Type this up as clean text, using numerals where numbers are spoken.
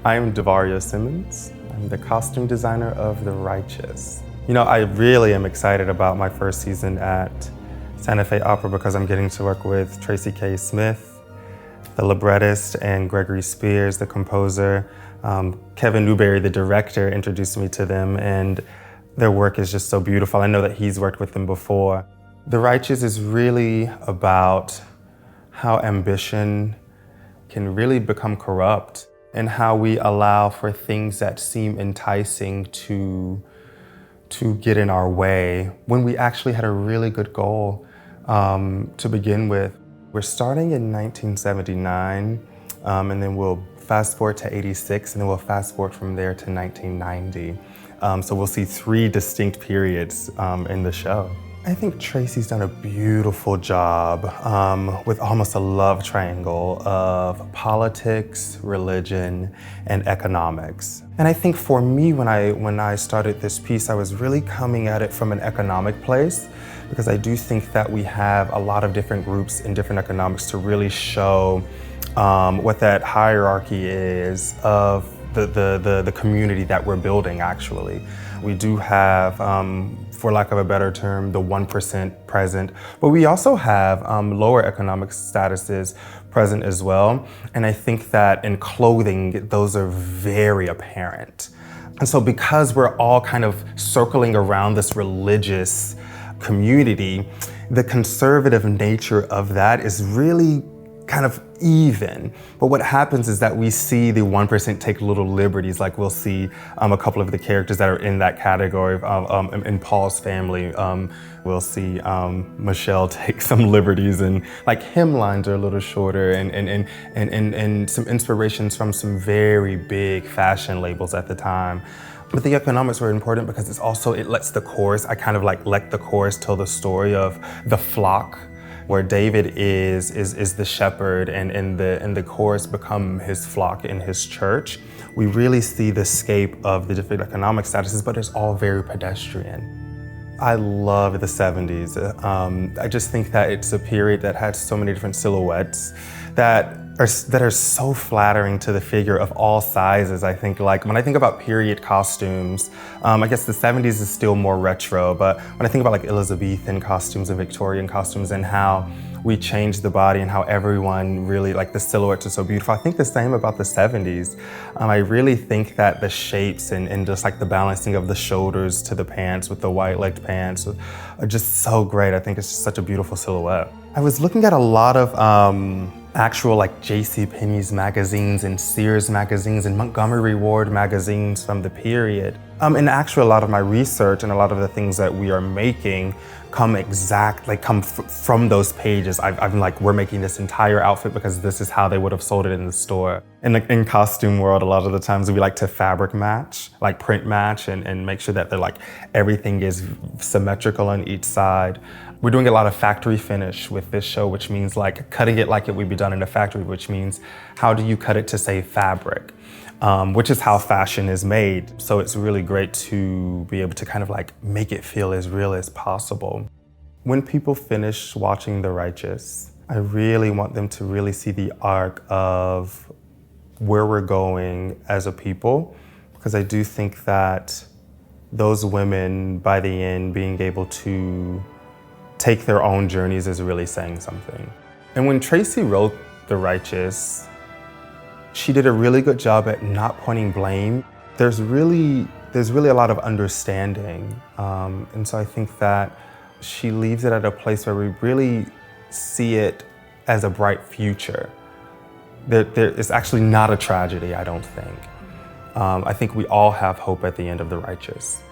I'm Devario Simmons. I'm the costume designer of The Righteous. You know, I really am excited about my first season at Santa Fe Opera because I'm getting to work with Tracy Smith, the librettist, and Gregory the composer. Kevin Newbury, the director, introduced me to them, and their work is just so beautiful. I know that he's worked with them before. The Righteous is really about how ambition can really become corrupt and how we allow for things that seem enticing to get in our way when we actually had a really good goal to begin with. We're starting in 1979, and then we'll fast forward to 86, and then we'll fast forward from there to 1990. So we'll see 3 distinct periods in the show. I think Tracy's done a beautiful job with almost a love triangle of politics, religion, and economics. And I think for me, when I started this piece, I was really coming at it from an economic place, because I do think that we have a lot of different groups in different economics to really show what that hierarchy is of the community that we're building, actually. We do have, for lack of a better term, the 1% present, but we also have lower economic statuses present as well. And I think that in clothing, those are very apparent. And so because we're all kind of circling around this religious community, the conservative nature of that is really kind of even. But what happens is that we see the 1% take little liberties, like we'll see a couple of the characters that are in that category in Paul's family. We'll see Michelle take some liberties, and like hemlines are a little shorter, and some inspirations from some very big fashion labels at the time. But the economics were important because it lets the chorus, I kind of like let the chorus tell the story of the flock, where David is the shepherd, and the chorus become his flock in his church. We really see the scape of the different economic statuses, but it's all very pedestrian. I love the 70s. I just think that it's a period that had so many different silhouettes that are so flattering to the figure of all sizes. I think, like, when I think about period costumes, I guess the 70s is still more retro, but when I think about like Elizabethan costumes and Victorian costumes and how we changed the body and how everyone really, like, the silhouettes are so beautiful, I think the same about the 70s. I really think that the shapes and just like the balancing of the shoulders to the pants with the white-legged pants are just so great. I think it's just such a beautiful silhouette. I was looking at a lot of actual like JCPenney's magazines and Sears magazines and Montgomery Ward magazines from the period. And actually a lot of my research and a lot of the things that we are making come from those pages. I'm like, we're making this entire outfit because this is how they would have sold it in the store. In costume world, a lot of the times we like to fabric match, like print match, and make sure that they're like, everything is symmetrical on each side. We're doing a lot of factory finish with this show, which means like cutting it like it would be done in a factory, which means how do you cut it to save fabric, which is how fashion is made. So it's really great to be able to kind of like make it feel as real as possible. When people finish watching The Righteous, I really want them to really see the arc of where we're going as a people, because I do think that those women, by the end, being able to take their own journeys is really saying something. And when Tracy wrote The Righteous, she did a really good job at not pointing blame. There's really a lot of understanding. And so I think that she leaves it at a place where we really see it as a bright future. It's actually not a tragedy, I don't think. I think we all have hope at the end of The Righteous.